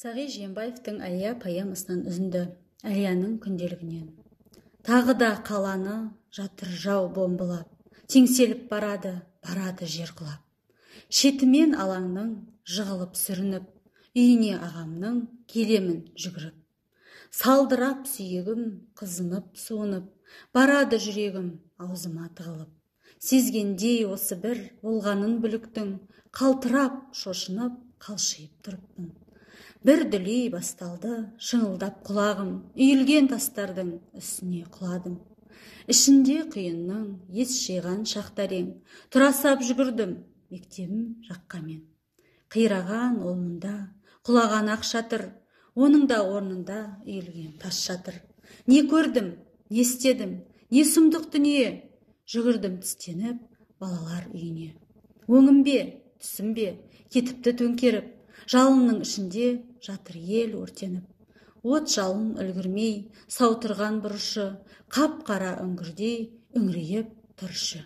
Сағи Жиенбаевтың Әлия поэмасынан үзінді. Әлияның күнделігінен. Тағы да қаланы жатыр жау бомбылап, теңселіп барады жер құлап. Шетімен алаңның жығылып сүрініп, үйіне ағамның келемін жүгіріп. Салдырап сүйегім қызынып суынып, барады жүрегім аузыма тығылып. Сезгендей осы бір болғанын бүліктің, қалтырап шошынып қалшиып тұрыппын. Бір дүлей басталды шыңылдап құлағым, үйілген тастардың үстіне құладым. Ішінде құйынның ес жиған шақтарең, тұрасап жүгірдім мектебім жаққа мен. Қираған ол мұнда, құлаған ақ шатыр, оның да орнында үйілген тас жатыр. Не көрдім, не істедім, не сұмдық дүние, жүгірдім тістеніп балалар үйіне. Өңім бе, түсім бе, кетіпті төңкеріп, жалынның ішінде жатыр ел өртеніп. От жалын үлгірмей, саутырған бұрышы, қап-қара үңгірдей үңірейіп тұршы.